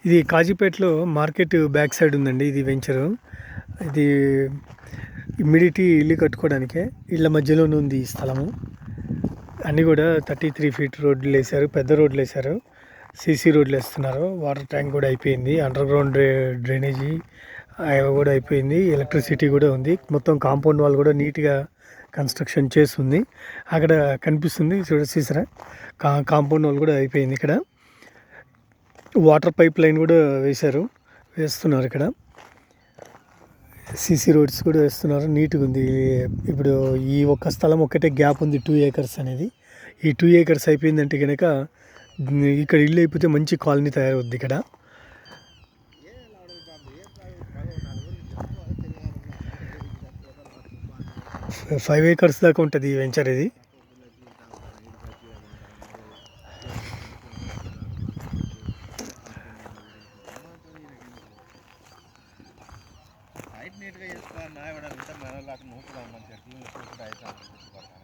ఇది కాజీపేటలో market back side ఉందండి. ఇది వెంచరు. ఇది ఇమ్మీడియట్ ఇల్లు కట్టుకోవడానికే. ఇళ్ళ మధ్యలోనే ఉంది ఈ స్థలము. అన్నీ కూడా 33 ఫీట్ రోడ్లు వేశారు. పెద్ద రోడ్లు వేశారు. సీసీ రోడ్లు వేస్తున్నారు. వాటర్ ట్యాంక్ కూడా అయిపోయింది. అండర్ గ్రౌండ్ డ్రైనేజీ అవి కూడా అయిపోయింది. ఎలక్ట్రిసిటీ కూడా ఉంది. మొత్తం కాంపౌండ్ వాల్ కూడా నీట్గా కన్స్ట్రక్షన్ చేస్తుంది. అక్కడ కనిపిస్తుంది చూసారా, కాంపౌండ్ వాల్ కూడా అయిపోయింది. ఇక్కడ వాటర్ పైప్ లైన్ కూడా వేస్తున్నారు. ఇక్కడ సీసీ రోడ్స్ కూడా వేస్తున్నారు. నీట్గా ఉంది. ఇప్పుడు ఈ ఒక్క స్థలం ఒక్కటే గ్యాప్ ఉంది, 2 acres అనేది. ఈ 2 acres అయిపోయిందంటే కనుక ఇక్కడ ఇల్లు అయిపోతే మంచి కాలనీ తయారవుద్ది. ఇక్కడ 5 acres దాకా ఉంటుంది ఈ వెంచర్. ఇది నీట్గా చేసుకోవాలి.